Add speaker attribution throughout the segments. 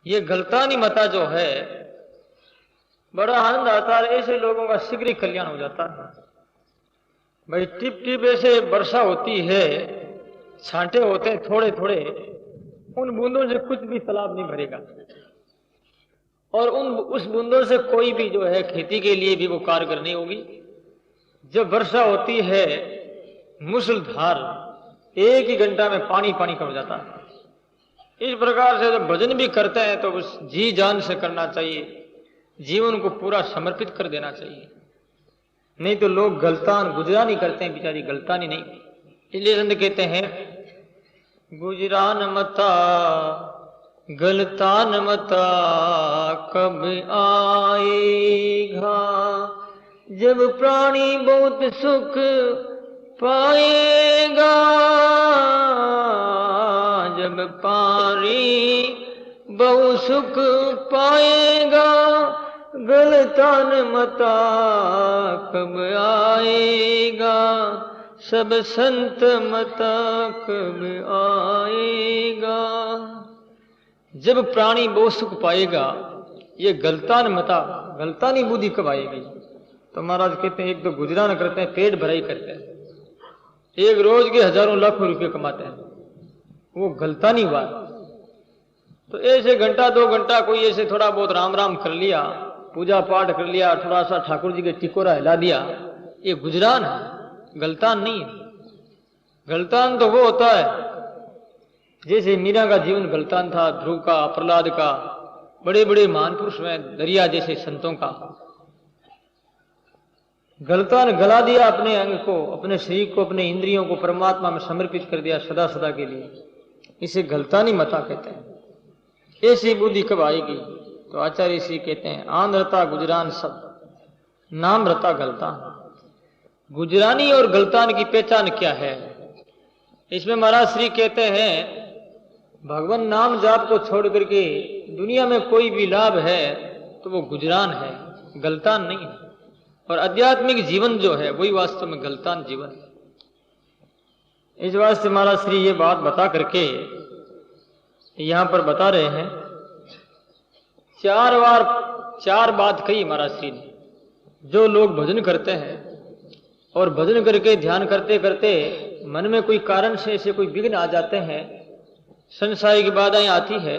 Speaker 1: ये गलतानी मता जो है, बड़ा आनंद आता है। ऐसे लोगों का शीघ्र ही कल्याण हो जाता है। भाई टिप टिप ऐसे वर्षा होती है, छांटे होते हैं थोड़े थोड़े, उन बूंदों से कुछ भी तालाब नहीं भरेगा, और उस बूंदों से कोई भी जो है खेती के लिए भी वो कारगर नहीं होगी। जब वर्षा होती है मूसलधार, एक ही घंटा में पानी पानी कर जाता है। इस प्रकार से जब भजन भी करते हैं तो उस जी जान से करना चाहिए, जीवन को पूरा समर्पित कर देना चाहिए। नहीं तो लोग गलतान गुजरानी करते हैं, बेचारी गलतानी नहीं। इसलिए संत कहते हैं गुजरान मता गलतान मता कब आएगा, जब प्राणी बहुत सुख पाएगा, जब पारी बहु सुख पाएगा, गलतान मता कब आएगा, सब संत मता कब आएगा। जब प्राणी बहु सुख पाएगा, ये गलतान मता, गलतानी बुद्धि कब आएगी। तो महाराज कहते हैं एक तो गुजरान करते हैं, पेट भराई करते हैं, एक रोज के हजारों लाखों रुपए कमाते हैं, वो गलतानी बात। तो ऐसे घंटा दो घंटा कोई ऐसे थोड़ा बहुत राम राम कर लिया, पूजा पाठ कर लिया, थोड़ा सा ठाकुर जी के टिकोरा हिला दिया, ये गुजरान है, गलतान नहीं है। गलतान तो वो होता है जैसे मीरा का जीवन गलतान था, ध्रुव का, प्रहलाद का, बड़े बड़े महान पुरुष में दरिया जैसे संतों का। गलतान गला दिया अपने अंग को, अपने शरीर को, अपने इंद्रियों को परमात्मा में समर्पित कर दिया सदा सदा के लिए। इसे गलतानी मता कहते हैं। ऐसी बुद्धि कब आएगी। तो आचार्य श्री कहते हैं आन रता गुजरान सब, नाम रता गलतान। गुजरानी और गलतान की पहचान क्या है। इसमें महाराज श्री कहते हैं भगवान नाम जाप को छोड़ करके दुनिया में कोई भी लाभ है तो वो गुजरान है, गलतान नहीं है। और आध्यात्मिक जीवन जो है वही वास्तव में गलतान जीवन है। इस वास्ते महाराज श्री ये बात बता करके यहां पर बता रहे हैं, चार बात कही महाराज श्री ने। जो लोग भजन करते हैं और भजन करके ध्यान करते करते मन में कोई कारण से ऐसे कोई विघ्न आ जाते हैं, संसारिक बाधाएं आती है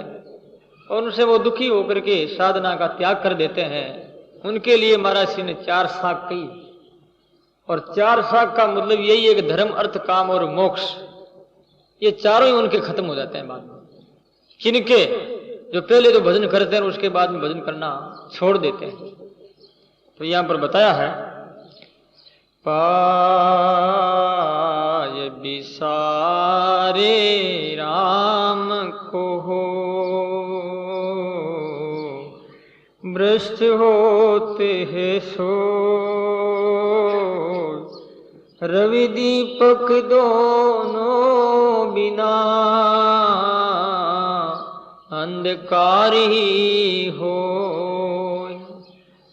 Speaker 1: और उनसे वो दुखी होकर के साधना का त्याग कर देते हैं, उनके लिए महाराज श्री ने 4 शाख कही। और 4 शाख का मतलब यही है कि धर्म, अर्थ, काम और मोक्ष, ये चारों ही उनके खत्म हो जाते हैं बाद में। किनके? जो पहले तो भजन करते हैं और उसके बाद में भजन करना छोड़ देते हैं। तो यहां पर बताया है पाय बिसारे राम को भ्रष्ट होते हैं सो, रवि दीपक दोनों बिना अंधकार ही हो।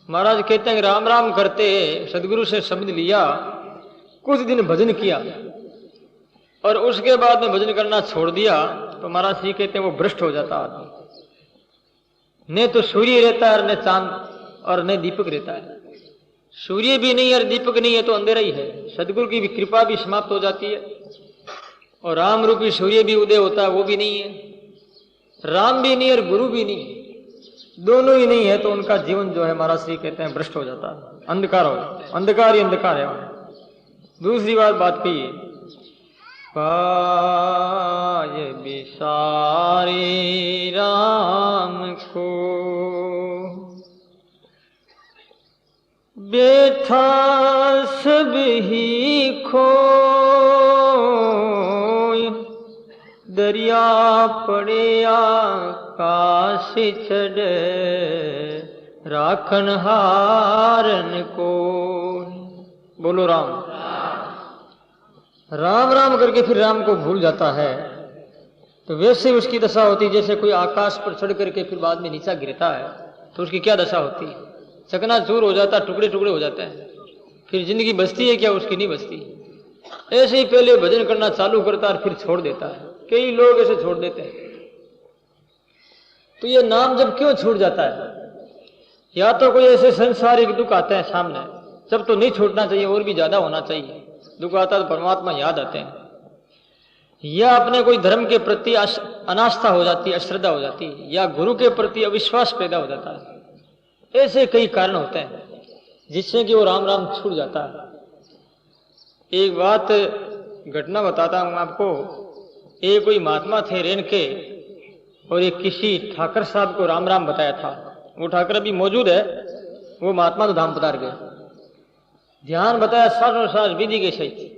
Speaker 1: महाराज कहते हैं राम राम करते सदगुरु से शब्द लिया, कुछ दिन भजन किया और उसके बाद में भजन करना छोड़ दिया, तो महाराज श्री कहते हैं वो भ्रष्ट हो जाता आदमी। न तो सूर्य रहता है और न चांद और न दीपक रहता है। सूर्य भी नहीं और दीपक नहीं है तो अंधेरा ही है। सदगुरु की भी कृपा भी समाप्त हो जाती है और राम रूपी सूर्य भी उदय होता है, वो भी नहीं है। राम भी नहीं और गुरु भी नहीं, दोनों ही नहीं है तो उनका जीवन जो है महाराज श्री कहते हैं भ्रष्ट हो जाता है, अंधकार हो जाता है। अंधकार ही अंधकार है। दूसरी बात कही पाय बिसारे राम को बैठा सब ही खोय, दरिया पड़े आकाश चढ़े राखन हारन को। बोलो राम। राम राम करके फिर राम को भूल जाता है तो वैसे उसकी दशा होती जैसे कोई आकाश पर चढ़ करके फिर बाद में नीचा गिरता है तो उसकी क्या दशा होती है। चकनाचूर हो जाता, टुकड़े टुकड़े हो जाते हैं, फिर जिंदगी बचती है क्या? उसकी नहीं बचती। ऐसे ही पहले भजन करना चालू करता है और फिर छोड़ देता है। कई लोग ऐसे छोड़ देते हैं। तो ये नाम जब क्यों छूट जाता है? या तो कोई ऐसे संसारिक दुख आते हैं सामने, जब तो नहीं छूटना चाहिए, और भी ज्यादा होना चाहिए। दुख आता तो परमात्मा याद आते हैं, या अपने कोई धर्म के प्रति अनास्था हो जाती है, अश्रद्धा हो जाती है, या गुरु के प्रति अविश्वास पैदा हो जाता है। ऐसे कई कारण होते हैं जिससे कि वो राम राम छूट जाता है। एक बात घटना बताता हूं आपको। एक कोई महात्मा थे रेन के, और एक किसी ठाकर साहब को राम राम बताया था। वो ठाकर अभी मौजूद है, वो महात्मा तो धाम पधार गए। ध्यान बताया सारों सार विधि के सहित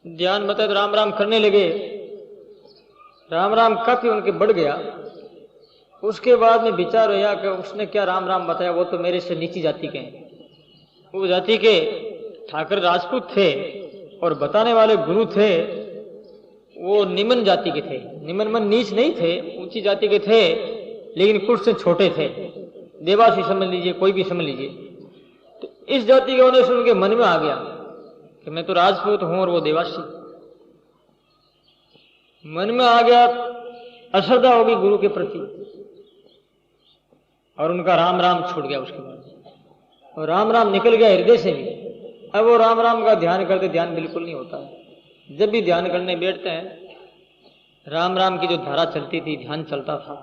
Speaker 1: ध्यान बताया तो राम राम करने लगे। राम राम काफी उनके बढ़ गया। उसके बाद में विचार हुआ कि उसने क्या राम राम बताया, वो तो मेरे से नीची जाति के हैं। वो जाति के ठाकर राजपूत थे और बताने वाले गुरु थे वो निम्न जाति के थे। निम्न मन नीच नहीं थे, ऊंची जाति के थे, लेकिन कुछ से छोटे थे। देवासी समझ लीजिए, कोई भी समझ लीजिए। तो इस जाति के होने से उनके मन में आ गया कि मैं तो राजपूत हूं और वो देवासी। मन में आ गया, अश्रद्धा होगी गुरु के प्रति, और उनका राम राम छूट गया उसके बाद। और राम राम निकल गया हृदय से भी। अब वो राम राम का ध्यान करते, ध्यान बिल्कुल नहीं होता है। जब भी ध्यान करने बैठते हैं, राम राम की जो धारा चलती थी, ध्यान चलता था,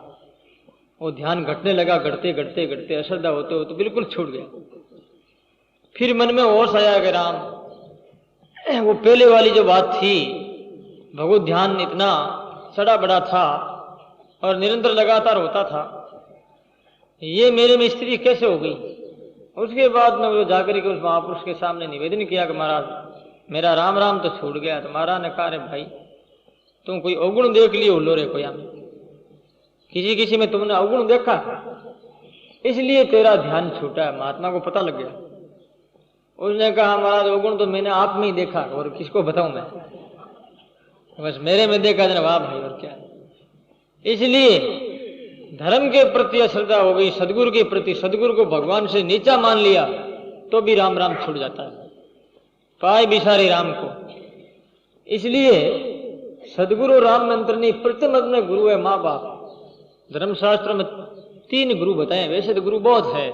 Speaker 1: वो ध्यान घटने लगा। घटते घटते घटते अश्रद्धा होते हो तो बिल्कुल छूट गया। फिर मन में होश आया कि राम, वो पहले वाली जो बात थी, भगवत ध्यान इतना सड़ा बड़ा था और निरंतर लगातार होता था, ये मेरे में स्थिति कैसे हो गई? उसके बाद में वो जाकर के उस महापुरुष के सामने निवेदन किया कि महाराज मेरा राम राम तो छूट गया। तो महाराज ने कहा, रे भाई तुम कोई अवगुण देख लिए उल्लो रे कोई, किसी किसी में तुमने अवगुण देखा, इसलिए तेरा ध्यान छूटा है। महात्मा को पता लग गया। उसने कहा, महाराज अवगुण तो मैंने आप में ही देखा, और किसको बताऊं मैं, बस मेरे में देखा जरा, वाह भाई और क्या। इसलिए धर्म के प्रति अश्रद्धा हो गई, सदगुरु के प्रति, सदगुरु को भगवान से नीचा मान लिया, तो भी राम राम छूट जाता है। पाए बिसारे राम को। इसलिए सदगुरु राम मंत्र नहीं, प्रथम अपने गुरु है माँ बाप। धर्मशास्त्र में 3 गुरु बताए, वैसे तो गुरु बहुत है,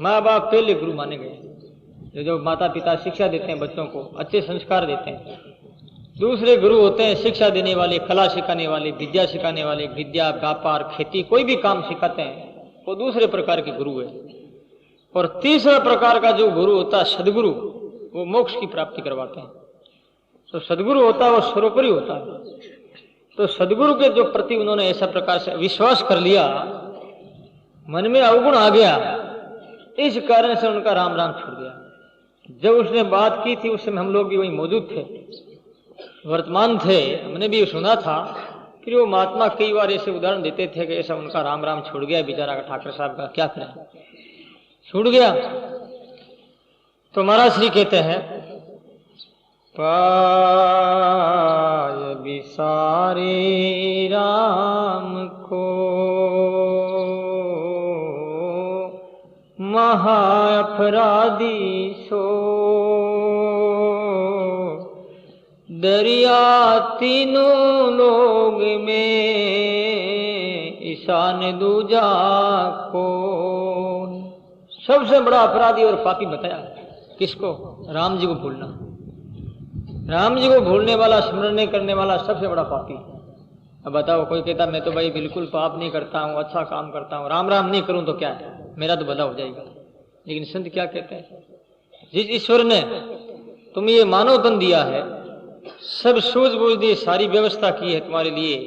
Speaker 1: माँ बाप पहले गुरु माने गए। जो माता पिता शिक्षा देते हैं बच्चों को, अच्छे संस्कार देते हैं। दूसरे गुरु होते हैं शिक्षा देने वाले, कला सिखाने वाले, विद्या सिखाने वाले, विद्या व्यापार खेती कोई भी काम सिखाते हैं, वो दूसरे प्रकार के गुरु है। और तीसरा प्रकार का जो गुरु होता है सदगुरु, वो मोक्ष की प्राप्ति करवाते हैं। तो सदगुरु होता है वो सर्वोपरि होता है। तो सदगुरु के जो प्रति उन्होंने ऐसा प्रकार से विश्वास कर लिया, मन में अवगुण आ गया, इस कारण से उनका राम राम छूट गया। जब उसने बात की थी उस समय हम लोग भी वहीं मौजूद थे, वर्तमान थे, हमने भी सुना था। फिर वो महात्मा कई बार ऐसे उदाहरण देते थे कि ऐसा उनका राम राम छूट गया बेचारा का, ठाकर साहब का, क्या करें, छूट गया। तो महाराज श्री कहते हैं, पाय बिसारे राम को महा अपराधी सो, दरिया तीनों लोग में ईशान दूजा को। सबसे बड़ा अपराधी और पापी बताया किसको? राम जी को भूलना। राम जी को भूलने वाला, स्मरण नहीं करने वाला सबसे बड़ा पापी। अब बताओ, कोई कहता मैं तो भाई बिल्कुल पाप नहीं करता हूँ, अच्छा काम करता हूँ, राम राम नहीं करूं तो क्या है, मेरा तो भला हो जाएगा। लेकिन संत क्या कहते हैं, जिस ईश्वर ने तुम्हें ये मानव तन दिया है, सब सूझबूझ दी, सारी व्यवस्था की है तुम्हारे लिए,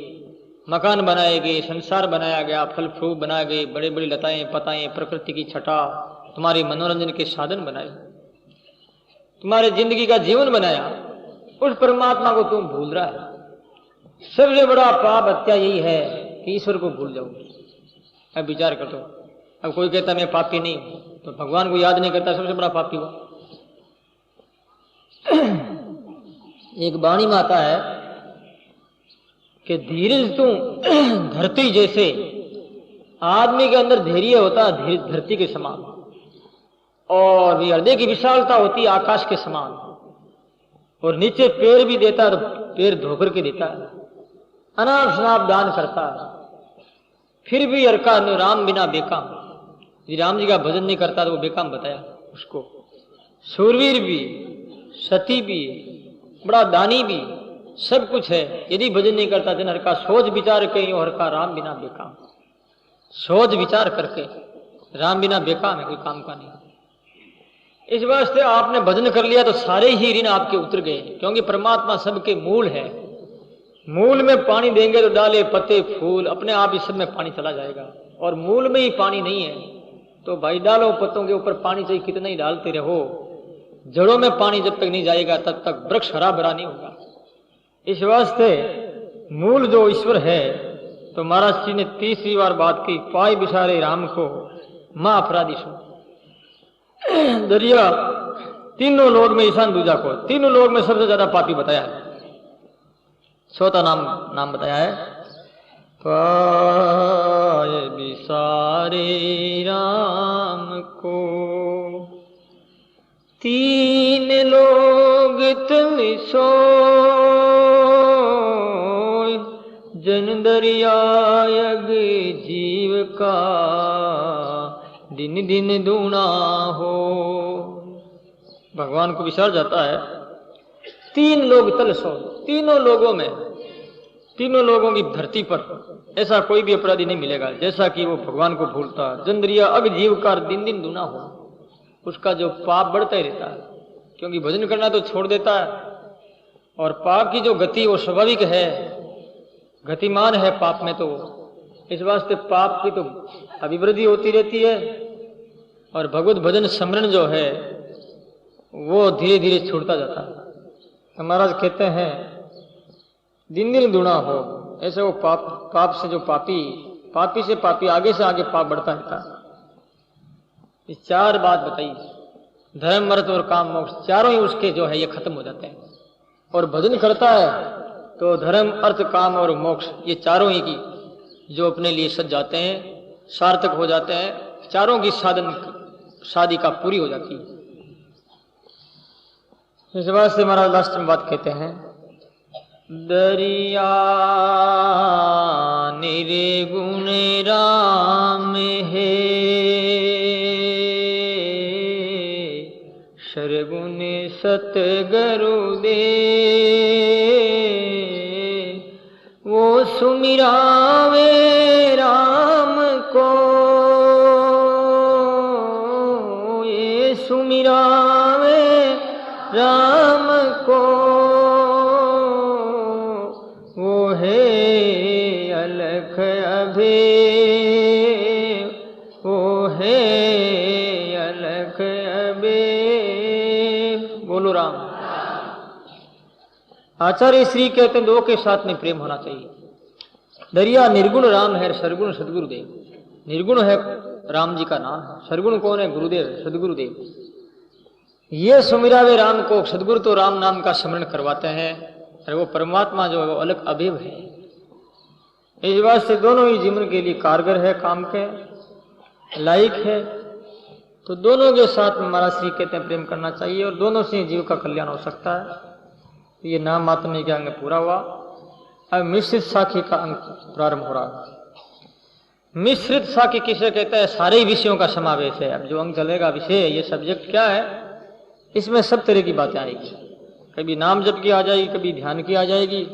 Speaker 1: मकान बनाए गए, संसार बनाया गया, फल फ्रूट बनाए गए, बड़े बड़ी लताएं पताएं, प्रकृति की छटा, तुम्हारे मनोरंजन के साधन बनाए, तुम्हारे जिंदगी का जीवन बनाया, उस परमात्मा को तुम भूल रहा है। सबसे बड़ा पाप हत्या यही है कि ईश्वर को भूल जाओ। अब विचार कर दो, अब कोई कहता मैं पापी नहीं, तो भगवान को याद नहीं करता, सबसे बड़ा पापी हुआ। एक वाणी में आता है कि धीरज तू धरती जैसे, आदमी के अंदर धैर्य होता है धरती के समान, और हृदय की विशालता होती है आकाश के समान, और नीचे पैर भी देता है, पैर धोकर के देता है, अनाप शनाप दान करता है, फिर भी हर का राम बिना बेकाम। यदि राम जी का भजन नहीं करता तो वो बेकाम बताया उसको। शूरवीर भी, सती भी, बड़ा दानी भी, सब कुछ है, यदि भजन नहीं करता जन हर का सोच विचार कहीं हर का राम बिना बेकाम। सोच विचार करके राम बिना बेकाम है, कोई काम का नहीं। इस वास्ते आपने भजन कर लिया तो सारे ही ऋण आपके उतर गए, क्योंकि परमात्मा सबके मूल है। मूल में पानी देंगे तो डाले पत्ते फूल अपने आप ही सब में पानी चला जाएगा, और मूल में ही पानी नहीं है तो भाई डालो पत्तों के ऊपर पानी चाहिए कितना ही डालते रहो, जड़ों में पानी जब तक नहीं जाएगा तब तक वृक्ष हरा भरा नहीं होगा। इस वास्ते मूल जो ईश्वर है, तो महाराज जी ने तीसरी बार बात की, पाई बिसारे राम को मां अपराधी सो। दरिया तीनों लोग में ईशान दूजा को, तीनों लोग में सबसे ज्यादा पापी बताया है। चौथा नाम बताया है, पाए बिसारे राम को तीन लोग तुम सोए, जन दरिया यग जीव का दिन दिन दूना हो। भगवान को विचार जाता है, तीन लोग तल सो, तीनों लोगों में, तीनों लोगों की धरती पर ऐसा कोई भी अपराधी नहीं मिलेगा जैसा कि वो भगवान को भूलता। जन दरिया अग जीव का दिन दिन दूना हो, उसका जो पाप बढ़ता ही रहता है, क्योंकि भजन करना तो छोड़ देता है, और पाप की जो गति वो स्वाभाविक है, गतिमान है पाप में, तो इस वास्ते पाप की तो अभिवृद्धि होती रहती है, और भगवत भजन स्मरण जो है वो धीरे धीरे छूटता जाता है। तो महाराज कहते हैं दिन दिन दूना हो, ऐसे वो पाप से जो पापी से पापी आगे से आगे पाप बढ़ता रहता है। इस चार बात बताई, धर्म अर्थ और काम मोक्ष, चारों ही उसके जो है ये खत्म हो जाते हैं, और भजन करता है तो धर्म अर्थ काम और मोक्ष ये चारों ही की जो अपने लिए सज जाते हैं, सार्थक हो जाते हैं, चारों की शादी का पूरी हो जाती है। इस बात से महाराज लास्ट में बात कहते हैं, दरिया निर्गुण राम है, सरगुण सतगुरु दे, वो सुमिरावे राम को, ये सुमिरावे राम को, वो है अलख अभे, वो है अलख अभे। बोलो राम। आचार्य श्री कहते हैं दो के साथ में प्रेम होना चाहिए। दरिया निर्गुण राम है, सरगुण सदगुरुदेव। निर्गुण है राम जी का नाम है, सरगुण कौन है? गुरुदेव, सदगुरुदेव। ये सुमिरावे राम को, सदगुरु तो राम नाम का स्मरण करवाते हैं, और वो परमात्मा जो है वो अलग अभेद है। इस बात से दोनों ही जीवन के लिए कारगर है, काम के लायक है। तो दोनों के साथ में महाराज श्री कहते हैं प्रेम करना चाहिए, और दोनों से जीव का कल्याण हो सकता है। तो ये नाम मात्र के अंग पूरा हुआ। अब मिश्रित साखी का अंग प्रारंभ हो रहा है। मिश्रित साखी किसे कहते हैं? सारे विषयों का समावेश है। अब जो अंग चलेगा विषय, ये सब्जेक्ट क्या है, इसमें सब तरह की बातें आएगी। कभी नाम जप की आ जाएगी, कभी ध्यान की आ जाएगी,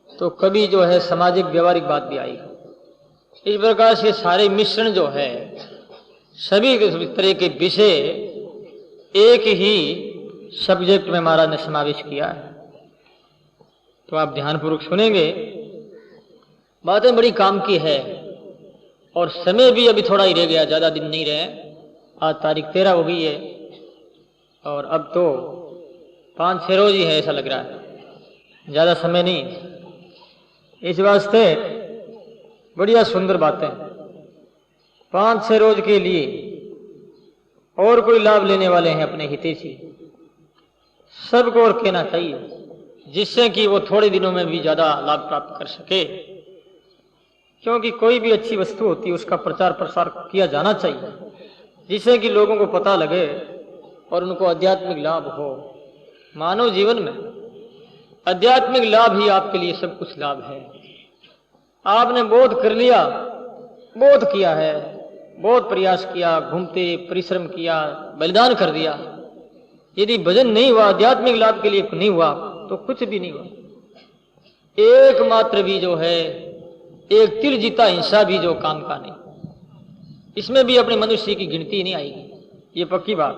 Speaker 1: तो कभी जो है सामाजिक व्यवहारिक बात भी आएगी। इस प्रकार से सारे मिश्रण जो है, सभी तरह के विषय एक ही सब्जेक्ट में महाराज ने समावेश किया है। तो आप ध्यानपूर्वक सुनेंगे, बातें बड़ी काम की है, और समय भी अभी थोड़ा ही रह गया, ज्यादा दिन नहीं रहे। आज तारीख 13 हो गई है, और अब तो 5-6 रोज ही है, ऐसा लग रहा है, ज्यादा समय नहीं। इस वास्ते बढ़िया सुंदर बातें 5-6 रोज के लिए, और कोई लाभ लेने वाले हैं अपने हितैषी, सबको और कहना चाहिए, जिससे कि वो थोड़े दिनों में भी ज्यादा लाभ प्राप्त कर सके। क्योंकि कोई भी अच्छी वस्तु होती है, उसका प्रचार प्रसार किया जाना चाहिए, जिससे कि लोगों को पता लगे और उनको आध्यात्मिक लाभ हो। मानव जीवन में आध्यात्मिक लाभ ही आपके लिए सब कुछ लाभ है। आपने बोध कर लिया बहुत किया है, बहुत प्रयास किया, घूमते परिश्रम किया, बलिदान कर दिया। यदि भजन नहीं हुआ, आध्यात्मिक लाभ के लिए नहीं हुआ, तो कुछ भी नहीं हुआ। एकमात्र भी जो है, एक तिल जीता हिंसा भी जो काम का नहीं, इसमें भी अपने मनुष्य की गिनती नहीं आएगी, ये पक्की बात।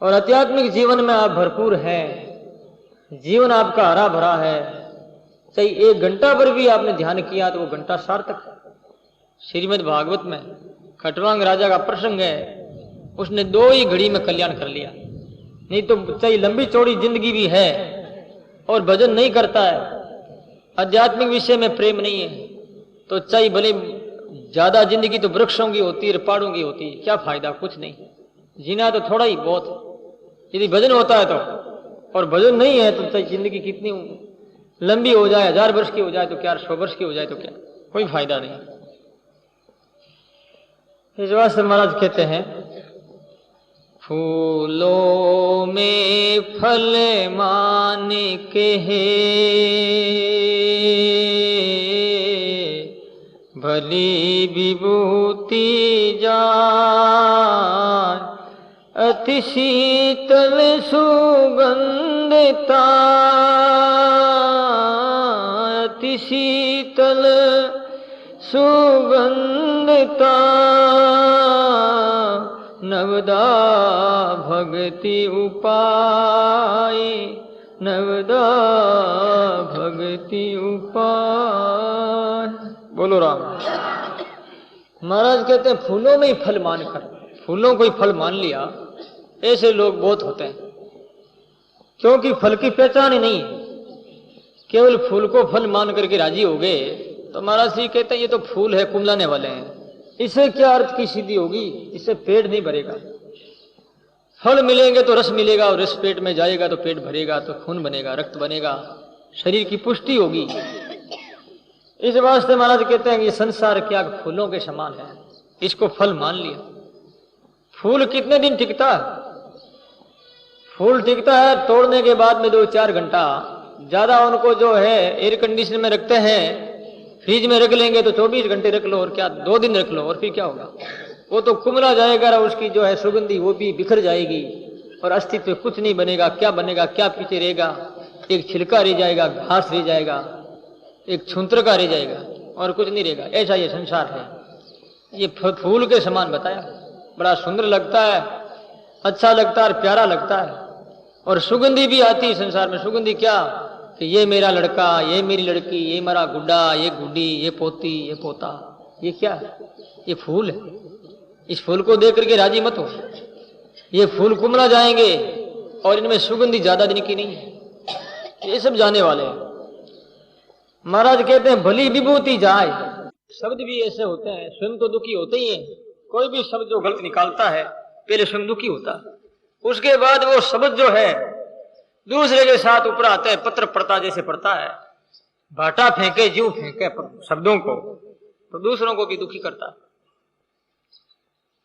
Speaker 1: और आध्यात्मिक जीवन में आप भरपूर हैं, जीवन आपका हरा भरा है, चाहे 1 घंटा पर भी आपने ध्यान किया तो वो घंटा सार्थक है। श्रीमद् भागवत में खटवांग राजा का प्रसंग है, उसने 2 ही घड़ी में कल्याण कर लिया। नहीं तो चाहे लंबी चौड़ी जिंदगी भी है और भजन नहीं करता है, आध्यात्मिक विषय में प्रेम नहीं है, तो चाहे भले ज्यादा जिंदगी तो वृक्षों की होती है, पहाड़ों की होती है, क्या फायदा, कुछ नहीं। जीना तो थोड़ा ही बहुत है। यदि भजन होता है तो, और भजन नहीं है तो चाहे जिंदगी कितनी लंबी हो जाए, 1000 वर्ष की हो जाए तो क्या, 100 वर्ष की हो जाए तो क्या, कोई फायदा नहीं। इस वास्ते महाराज कहते हैं, फूलों में फल मान के भली विभूति जान, अति शीतल सुगंधता, अति शीतल सुगंधता, नवदा भक्ति उपाय, नवदा भक्ति उपाय। बोलो राम। महाराज कहते हैं फूलों में ही फल मानकर, फूलों को ही फल मान लिया, ऐसे लोग बहुत होते हैं, क्योंकि फल की पहचान ही नहीं है। केवल फूल को फल मान करके राजी हो गए तो महाराज जी कहते हैं ये तो फूल है, कुमलाने वाले हैं, इससे क्या अर्थ की सिद्धि होगी, इससे पेट नहीं भरेगा। फल मिलेंगे तो रस मिलेगा, और रस पेट में जाएगा तो पेट भरेगा, तो खून बनेगा, रक्त बनेगा, शरीर की पुष्टि होगी। इस वास्ते महाराज कहते हैं कि ये संसार क्या फूलों के समान है, इसको फल मान लिया। फूल कितने दिन टिकता है? फूल टिकता है तोड़ने के बाद में 2-4 घंटा, ज्यादा उनको जो है एयर कंडीशन में रखते हैं, फ्रिज में रख लेंगे तो 24 घंटे रख लो, और क्या 2 दिन रख लो, और फिर क्या होगा, वो तो कुमला जाएगा, उसकी जो है सुगंधी वो भी बिखर जाएगी, और अस्तित्व कुछ नहीं बनेगा। क्या बनेगा, क्या पीछे रहेगा, एक छिलका रह जाएगा, घास रह जाएगा, एक छुंत्र का रह जाएगा, और कुछ नहीं रहेगा। ऐसा ये संसार है। ये फूल के समान बताया, बड़ा सुंदर लगता है, अच्छा लगता है, प्यारा लगता है, और सुगंधी भी आती है संसार में। सुगंधी क्या कि ये मेरा लड़का, ये मेरी लड़की, ये मेरा गुड्डा, ये गुड्डी, ये पोती, ये पोता, ये क्या है, ये फूल है। इस फूल को देख करके राजी मत हो, ये फूल कुमला जाएंगे और इनमें सुगंधी ज्यादा दिन की नहीं है, ये सब जाने वाले हैं। महाराज कहते हैं भली विभूति जाए। शब्द भी ऐसे होते हैं, स्वयं तो दुखी होते ही हैं। कोई भी शब्द जो गलत निकालता है पहले स्वयं दुखी होता है, उसके बाद वो शब्द जो है दूसरे के साथ ऊपर आता है, पत्र पड़ता जैसे पड़ता है, भाटा फेंके जीव फेंके शब्दों को, तो दूसरों को भी दुखी करता है।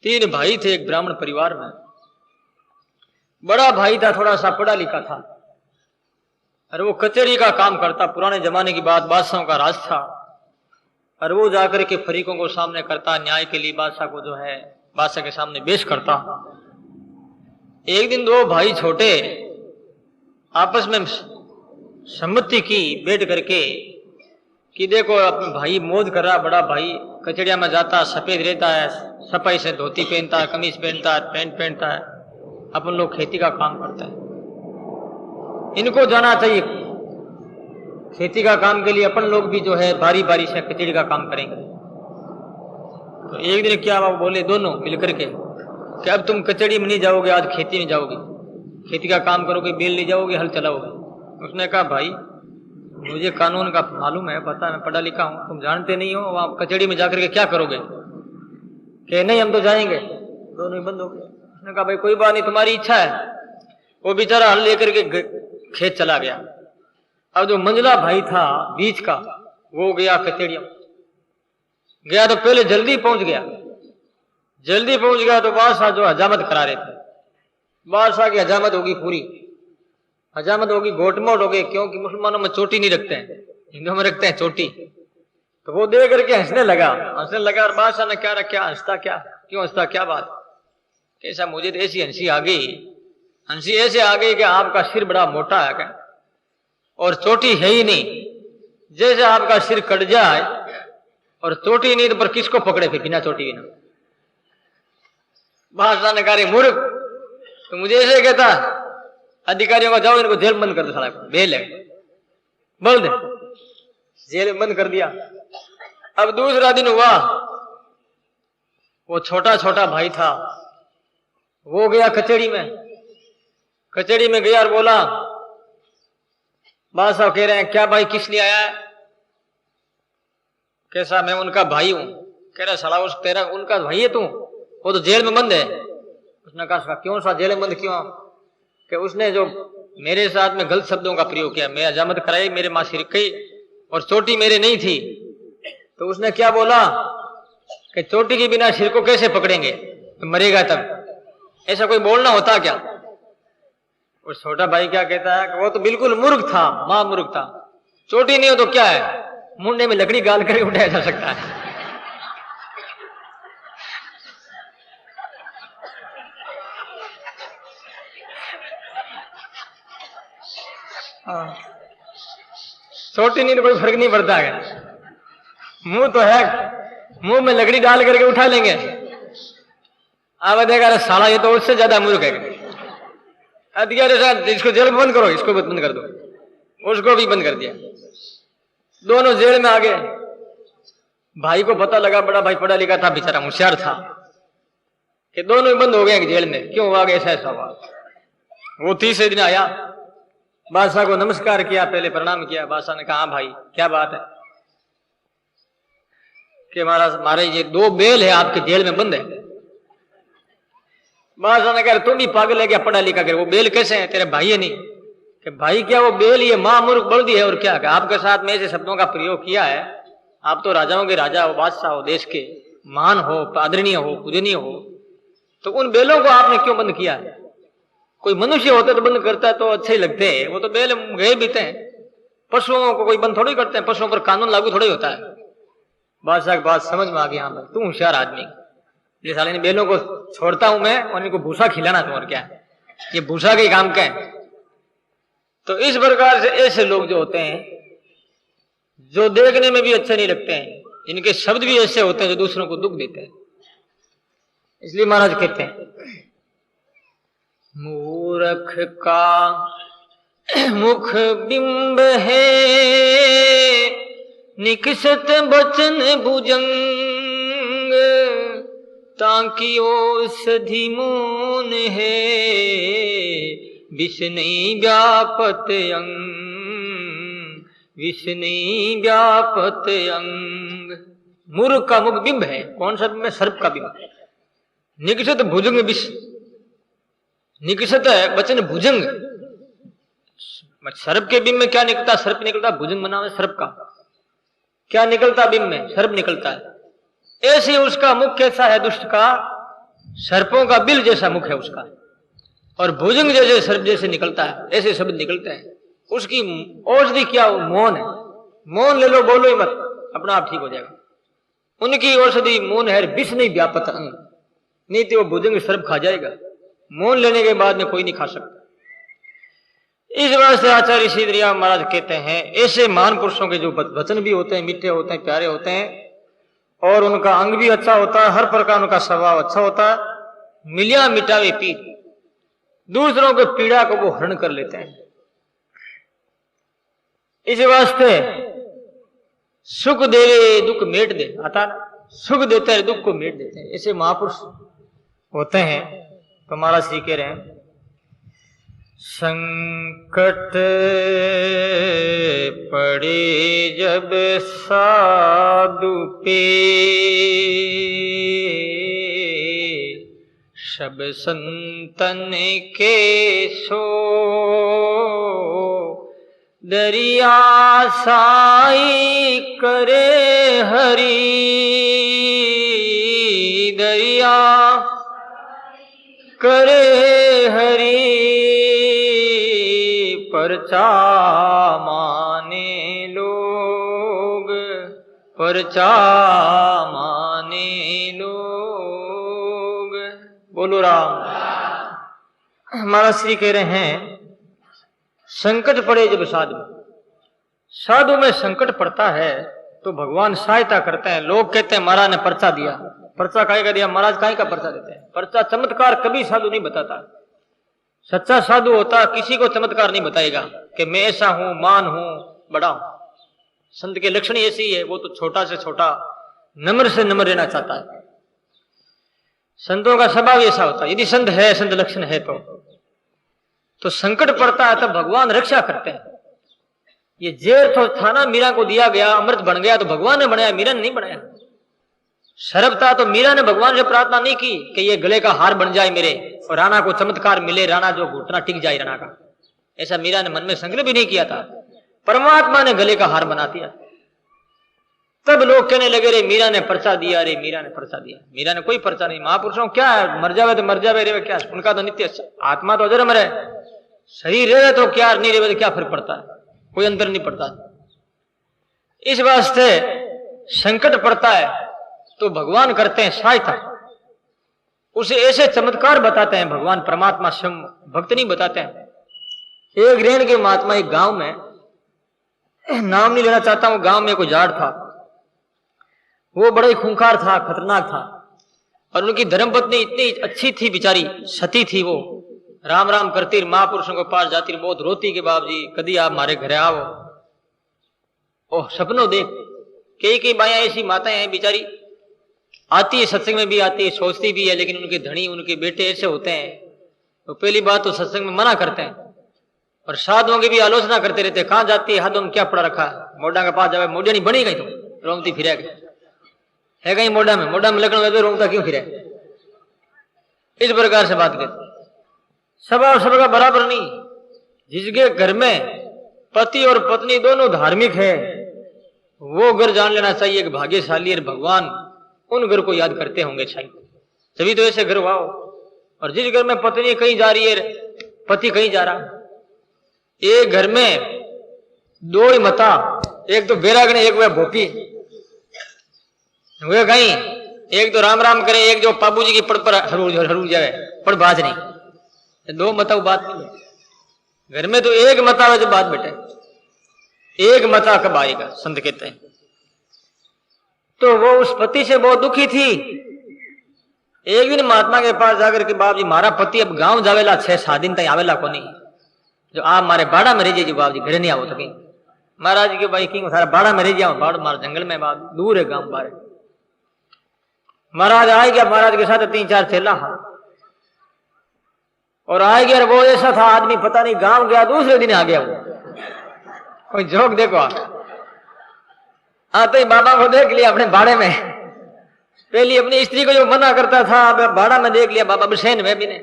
Speaker 1: 3 भाई थे एक ब्राह्मण परिवार में। बड़ा भाई था, थोड़ा सा पढ़ा लिखा था, और वो कचहरी का काम करता। पुराने जमाने की बात, बादशाहों का राज था, और वो जाकर के फरीकों को सामने करता, न्याय के लिए बादशाह को जो है बादशाह के सामने पेश करता। एक दिन 2 भाई छोटे आपस में सम्मति की बैठ करके कि देखो अपना भाई मौज कर रहा, बड़ा भाई कचड़िया में जाता, सफेद रहता है, सफाई से धोती पहनता है, कमीज पहनता है, पैंट पहनता है, अपन लोग खेती का काम करते हैं, इनको जाना चाहिए खेती का काम के लिए। अपन लोग भी जो है बारी बारी से कचड़ी का काम करेंगे। तो एक दिन क्या वो बोले दोनों मिलकर के कि अब तुम कचड़ी में नहीं जाओगे, आज खेती में जाओगे, खेती का काम करोगे, बेल ले जाओगे, हल चलाओगे। उसने कहा भाई मुझे कानून का मालूम है, पता है, मैं पढ़ा लिखा हूं, तुम जानते नहीं हो, आप कचड़ी में जाकर के क्या करोगे? कि नहीं हम तो जाएंगे। दोनों ही बंद हो गए। उसने कहा भाई कोई बात नहीं, तुम्हारी इच्छा है। वो बेचारा हल लेकर के खेत चला गया। अब जो मंझला भाई था बीच का, वो गया कचड़िया गया, तो पहले जल्दी पहुंच गया। जल्दी पहुंच गया तो बादशाह जो हजामत करा रहे थे, बादशाह की हजामत होगी, पूरी हजामत होगी, घोटमोट हो गई, क्योंकि मुसलमानों में चोटी नहीं रखते हैं, हिंदुओं में रखते हैं चोटी। तो वो देख करके हंसने लगा और बादशाह ने क्या रखा, हंसता क्या, क्यों हंसता, क्या बात, कैसा, मुझे तो ऐसी हंसी आ गई, हंसी ऐसे आ गई कि आपका सिर बड़ा मोटा है क्या, और चोटी है ही नहीं, जैसे आपका सिर कट जाए और चोटी नहीं तो पर किसको पकड़े फिर बिना चोटी बिना। बादशाह ने कहा मूर्ख, तो मुझे ऐसे कहता, अधिकारियों को जाओ इनको जेल बंद कर दो, साला बेल है, बोल दे, जेल बंद कर दिया। अब दूसरा दिन हुआ, वो छोटा छोटा भाई था, वो गया कचहरी में गया और बोला, बादशाह कह रहे हैं क्या भाई, किस लिए आया है, कैसा, मैं उनका भाई हूं। कह रहा साला उस तेरा उनका भाई है तू, वो तो जेल में बंद है। उसने कहा क्यों सा जेल में बंद क्यों, कि उसने जो मेरे साथ में गलत शब्दों का प्रयोग किया, मैं हजामत कराई, मेरे मां सिर गई और चोटी मेरे नहीं थी, तो उसने क्या बोला कि चोटी के बिना सिर को कैसे पकड़ेंगे, तो मरेगा तब, ऐसा कोई बोलना होता क्या। और छोटा भाई क्या कहता है कि वो तो बिल्कुल मूर्ख था, मां मूर्ख था, चोटी नहीं हो तो क्या है, मुंडे में लकड़ी गाल करके उठाया जा सकता है। चोटी नहीं तो कोई फर्क नहीं पड़ता है, मुंह तो है, मुंह में लकड़ी डाल करके उठा लेंगे। अब देखा साला ये तो उससे ज्यादा मूर्ख है, इसको जेल में बंद करो, इसको भी बंद कर दो, उसको भी बंद कर दिया, दोनों जेल में आ गए। भाई को पता लगा, बड़ा भाई पढ़ा लिखा था, बेचारा होशियार था, कि दोनों ही बंद हो गए जेल में, क्यों हुआ, ऐसा हुआ। वो तीसरे दिन आया, बादशाह को नमस्कार किया, पहले प्रणाम किया। बादशाह ने कहा भाई क्या बात है, कि हमारे ये 2 बेल है आपके जेल में बंद है। बादशाह ने कहा तुम भी पागल है क्या, पढ़ा लिखा कर, वो बेल कैसे है, तेरे भाई है नहीं, कि भाई क्या वो बेल, ये मां मूर्ख बल्दी है, और क्या आपके साथ में ऐसे शब्दों का प्रयोग किया है, आप तो राजाओं के राजा हो, बादशाह हो, देश के महान हो, आदरणीय हो, पूजनीय हो, तो उन बेलों को आपने क्यों बंद किया है। कोई मनुष्य होता तो बंद करता तो अच्छे ही लगते हैं, वो तो बेल गए बीते हैं, पशुओं को कोई बंद थोड़ी करते हैं, पशुओं पर कानून लागू थोड़ी होता है। बादशाह की बात समझ में आ गई, यहाँ पर तू होशियार आदमी, ये साले इन बेलों को छोड़ता हूं मैं और इनको भूसा खिलाना तुम, और क्या ये भूसा के काम का है। तो इस प्रकार से ऐसे लोग जो होते हैं, जो देखने में भी अच्छे नहीं लगते हैं, इनके शब्द भी ऐसे होते हैं जो दूसरों को दुख देते हैं। इसलिए महाराज कहते हैं मूर्ख का मुख बिंब है, निकसत बचन भुजंग, ताकि औषधि मौन है, विष नहीं व्यापत अंग, विष नहीं व्यापत अंग। मूर्ख का मुख बिंब है, कौन सा बिंब है, सर्प का बिंब। निकसत भुजंग, विष, निकसत है वचन भुजंग, सर्प के बिंब में क्या निकलता, सर्प निकलता, भुजंग बना है सर्प का, क्या निकलता बिंब में, सर्प निकलता है। ऐसे उसका मुख कैसा है दुष्ट का, सर्पों का बिल जैसा मुख है उसका, और भुजंग जैसे सर्प जैसे निकलता है, ऐसे शब्द निकलते हैं। उसकी औषधि क्या, मौन है, मौन ले लो, बोलो ही मत, अपना आप ठीक हो जाएगा। उनकी औषधि मौन है, विष नहीं व्यापत अंग, नहीं तो वो भुजंग सर्प खा जाएगा, मौन लेने के बाद में कोई नहीं खा सकता। इस वास्ते आचार्य श्री दरिया महाराज कहते हैं ऐसे महान पुरुषों के जो वचन भी होते हैं, मीठे होते हैं, प्यारे होते हैं, और उनका अंग भी अच्छा होता है, हर प्रकार उनका स्वभाव अच्छा होता है, मिलिया मिटावे पीर, दूसरों के पीड़ा को वो हरण कर लेते हैं। इस वास्ते सुख देवे दुख मेट दे, आता सुख देते हैं, दुख को मेट देते हैं, ऐसे महापुरुष होते हैं। तो महाराज श्री कह रहे हैं संकट पड़े जब साधु पे, सब संतन के सो, दरिया साई करे हरि, दरिया करे हरि, परचा माने लोग, परचा माने लोग। बोलो राम। हमारा श्री कह रहे हैं संकट पड़े जब साधु में संकट पड़ता है तो भगवान सहायता करते हैं। लोग कहते हैं महाराज ने पर्चा दिया, पर्चा काहे का दिया, महाराज काहे का पर्चा देते हैं। पर्चा चमत्कार कभी साधु नहीं बताता। सच्चा साधु होता किसी को चमत्कार नहीं बताएगा कि मैं ऐसा हूं, मान हूं, बड़ा हूं। संत के लक्षण ऐसी है, वो तो छोटा से छोटा, नम्र से नम्र रहना चाहता है। संतों का स्वभाव ऐसा होता है। यदि संत है, संत लक्षण है तो संकट पड़ता है तब भगवान रक्षा करते हैं। ये जेर तो था ना, मीरा को दिया गया, अमृत बन गया तो भगवान ने बनाया, मीरा ने नहीं बनाया। शरब था तो मीरा ने भगवान से प्रार्थना नहीं की कि ये गले का हार बन जाए मेरे और राणा को चमत्कार मिले, राणा जो घुटना टिक जाए राणा का। ऐसा मीरा ने मन में संकल्प भी नहीं किया था। परमात्मा ने गले का हार बना दिया। तब लोग कहने लगे रे मीरा ने पर्चा दिया, रे मीरा ने पर्चा दिया। मीरा ने कोई पर्चा नहीं। महापुरुषों क्या है, मर जावे तो मर जावे, रे क्या, उनका तो नित्य आत्मा तो अजर अमर है। शरीर रहे तो क्या, नहीं रहे तो क्या फर्क पड़ता है, कोई अंतर नहीं पड़ता। इस वास्ते संकट पड़ता है तो भगवान करते हैं सहायता, उसे ऐसे चमत्कार बताते हैं भगवान परमात्मा स्वयं, भक्त नहीं बताते हैं। एक रेण के महात्मा एक गांव में, नाम नहीं लेना चाहता हूं, गांव में कोई झाड़ था, वो बड़ा ही खूंखार था, खतरनाक था। और उनकी धर्मपत्नी इतनी अच्छी थी, बेचारी सती थी। वो राम राम करती, महापुरुषों के पास जाती, बहुत रोती के बाप जी कभी आप हमारे घर आओ। ओह सपनों देख, कई बायां ऐसी माताएं हैं बेचारी, आती है सत्संग में भी आती है, सोचती भी है, लेकिन उनके धनी उनके बेटे ऐसे होते हैं तो पहली बात तो सत्संग में मना करते हैं और साधुओं की भी आलोचना करते रहते हैं। कहां जाती है, हाथों में क्या पड़ा रखा है, मोडा के पास जावे, मोडिया नहीं बनी गई तो रोमती फिरे है कहीं मोडा में लकड़ में रोमता क्यों फिरे। इस प्रकार से बात करते। स्वभाव सबका बराबर नहीं। जिसके घर में पति और पत्नी दोनों धार्मिक है वो घर जान लेना चाहिए कि भाग्यशाली है, भगवान उन घर को याद करते होंगे शायद, तभी तो ऐसे घर हुआ हो। और जिस घर में पत्नी कहीं जा रही है, पति कहीं जा रहा, एक घर में दो ही मता, एक तो बैरागण, एक वह भोपी, वे कहीं एक तो राम राम करे, एक जो बाबू जी की पड़ पर हरू जाए, पड़ बाज नहीं, दो मता बात नहीं। घर में तो एक मता जब बात बेटे, एक मता कब आएगा, संत कहते हैं। तो वो उस पति से बहुत दुखी थी। एक दिन महात्मा के पास जाकर के, बाप जी मारा पति अब गांव जावेला 6-7 दिन तक आवेला को नहीं, जो आप मारे बाड़ा में रह जाइए बाप जी, घर नहीं आओ तो कहीं। महाराज के भाई की सारा बाड़ा में रह जाओ, बाड़ मार जंगल में, बाप दूर है गांव बारे। महाराज आए गया, महाराज के साथ 3-4 चेला और आए गया। वो ऐसा था आदमी, पता नहीं गांव गया दूसरे दिन आ गया वो। कोई जोक देखो आते ही बाबा को देख लिया अपने बाड़े में। पहली अपनी स्त्री को जो मना करता था, अब बाड़ा में देख लिया बाबा बसेन में भी ने।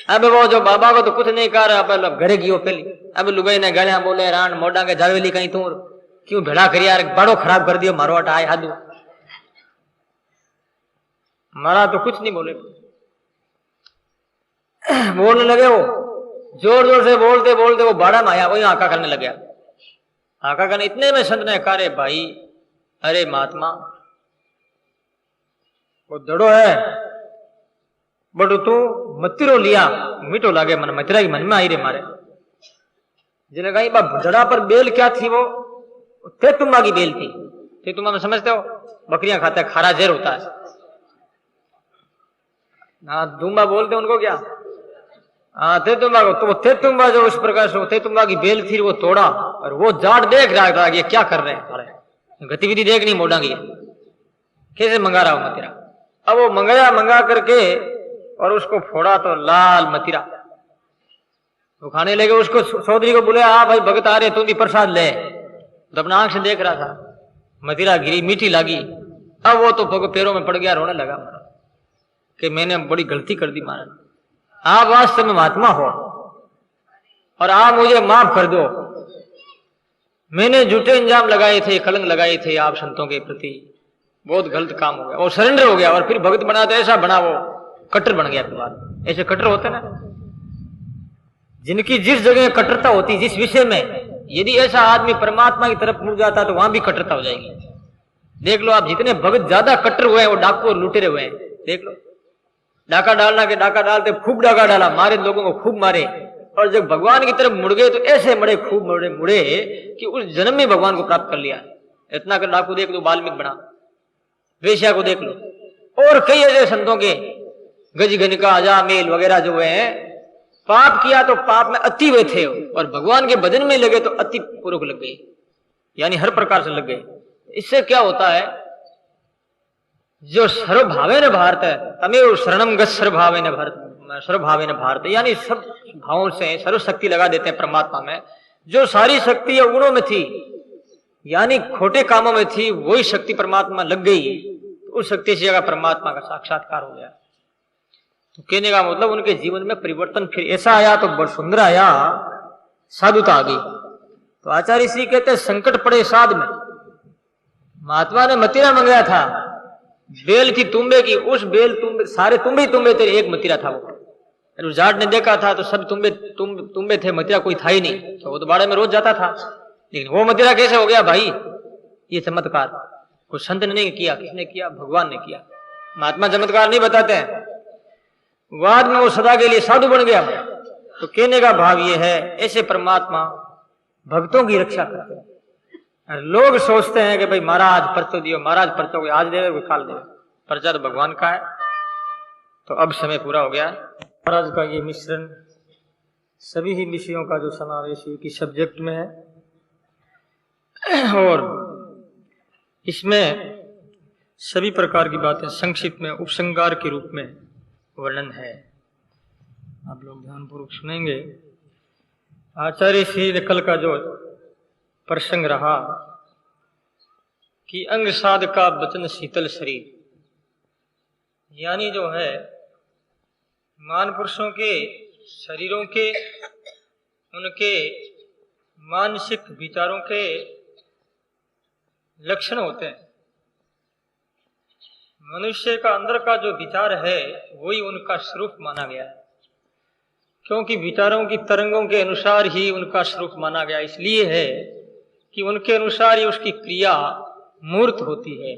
Speaker 1: अब वो जो बाबा को तो कुछ नहीं कर, अब घरे गयो पहली। अब लुगाई ने गालियां बोले, रान मोडा के जावेली कहीं तू क्यों भेड़ा कर यार, बड़ो खराब कर दियो मारो आए हादू। मारा तो कुछ नहीं बोले, बोलने लगे वो जोर जोर से, बोलते बोलते वो बाड़ा में आया, वही आका करने लग गया। आका करने इतने में संत ने कहा, रे भाई, अरे महात्मा वो दड़ो है बड़ो तू मतिरो लिया, मीठो लागे मन, मतिरा की मन में आई रे मारे। जिन्हें कही दड़ा पर बेल क्या थी, वो तेतुम्बा की बेल थी। तेतुम्बा में समझते हो, बकरियां खाता है, खारा जहर होता है। हाँ दुम्बा बोलते उनको क्या, हाँ तेतुम्बा को। तो वो तेतुम्बा जो उस प्रकार से तेतुम्बा की बेल थी वो तोड़ा, और वो जाट देख रहा था ये क्या कर रहे हैं, अरे गतिविधि देख नहीं मोड़ा की कैसे मंगा रहा हूं मतिरा। अब वो मंगा करके और उसको फोड़ा तो लाल मतिरा वो खाने लगे। उसको चौधरी को बोले, हाँ भाई भगत आ रहे, तुम भी प्रसाद ले। तो अपना आंख से देख रहा था, मदिरा गिरी, मीठी लगी। अब वो तो पैरों में पड़ गया, रोने लगा कि मैंने बड़ी गलती कर दी महाराज, आप वास्तव में महात्मा हो और आप मुझे माफ कर दो। मैंने झूठे इंजाम लगाए थे, कलंक लगाए थे आप संतों के प्रति, बहुत गलत काम हो गया। वो सरेंडर हो गया और फिर भगत बना तो ऐसा बना, वो कट्टर बन गया। बाद ऐसे कट्टर होते ना, जिनकी जिस जगह कट्टरता होती, जिस विषय में, यदि ऐसा आदमी परमात्मा की तरफ मुड़ जाता तो वहां भी कट्टरता हो जाएगी। देख लो आप, जितने भगत ज्यादा कट्टर हुए हैं वो डाकू और लुटेरे हुए हैं। देख लो, डाका डालना के डाका डालते खूब डाका डाला, मारे लोगों को खूब मारे, और जब भगवान की तरफ मुड़ गए तो ऐसे मुड़े, खूब मुड़े मुड़े कि उस जन्म में भगवान को प्राप्त कर लिया। इतना कर डाकू देख लो, वाल्मीकि बना, वेश्या को देख लो, और कई ऐसे संतों के गजगनिका, अजामेल वगैरह जो हुए हैं, पाप किया तो पाप में अति हुए थे, और भगवान के भजन में लगे तो अति पूर्वक लग गए, यानी हर प्रकार से लग गए। इससे क्या होता है, जो सर्वभावे न भारत है, तमेव शरणम गच्छ सर्वभावे न भारत, सर्वभावे न भारत, यानी सब भावों से सर्वशक्ति लगा देते हैं परमात्मा में। जो सारी शक्ति अवगुणों में थी, यानी खोटे कामों में थी, वही शक्ति परमात्मा लग गई, उस शक्ति से जगह परमात्मा का साक्षात्कार हो गया। तो कहने का मतलब उनके जीवन में परिवर्तन फिर ऐसा आया तो बहुत सुंदर आया, साधुता आ गई। तो आचार्य श्री कहते हैं, संकट पड़े साध में। महात्मा ने मदिरा मंगाया था, बेल थी तुम्बे की, उस बेल तुम्बे, सारे तुम्बे ही तुम्बे थे, एक मदिरा था वो। उस जाट ने देखा था तो सब तुम्बे थे, मदिरा कोई था ही नहीं, तो वो तो बाड़े में रोज जाता था। लेकिन वो मदिरा कैसे हो गया भाई? ये चमत्कार कोई संत ने नहीं किया, किसने किया? भगवान ने किया। महात्मा चमत्कार नहीं बताते हैं। बाद में वो सदा के लिए साधु बन गया। तो कहने का भाव ये है, ऐसे परमात्मा भक्तों की रक्षा करते हैं। लोग सोचते हैं कि भाई महाराज पर्चो दियो, महाराज पर्चो आज देवे कोई काल देवे, पर्चा तो भगवान का है। तो अब समय पूरा हो गया। महाराज का ये मिश्रण सभी ही विषयों का जो समावेश की सब्जेक्ट में है, और इसमें सभी प्रकार की बातें संक्षिप्त में उपसंहार के रूप में वर्णन है। आप लोग ध्यानपूर्वक सुनेंगे। आचार्य श्री कल का जो प्रसंग रहा कि अंग साध का बचन शीतल शरीर, यानी जो है मान पुरुषों के शरीरों के, उनके मानसिक विचारों के लक्षण होते हैं। मनुष्य का अंदर का जो विचार है वही उनका स्वरूप माना गया है, क्योंकि विचारों की तरंगों के अनुसार ही उनका स्वरूप माना गया। इसलिए है कि उनके अनुसार ही उसकी क्रिया मूर्त होती है।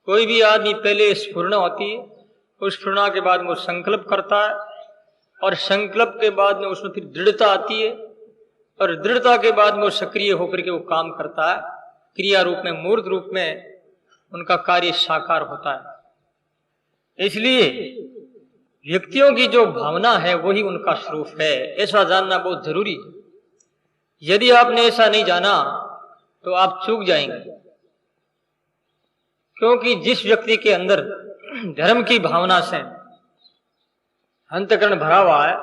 Speaker 1: कोई भी आदमी पहले स्फुरना होती है, उस स्फुरना के बाद वो संकल्प करता है, और संकल्प के बाद में उसमें फिर दृढ़ता आती है, और दृढ़ता के बाद में वो सक्रिय होकर के वो काम करता है, क्रिया रूप में, मूर्त रूप में उनका कार्य साकार होता है। इसलिए व्यक्तियों की जो भावना है वही उनका स्वरूप है, ऐसा जानना बहुत जरूरी है। यदि आपने ऐसा नहीं जाना तो आप चूक जाएंगे, क्योंकि जिस व्यक्ति के अंदर धर्म की भावना से अंतःकरण भरा हुआ है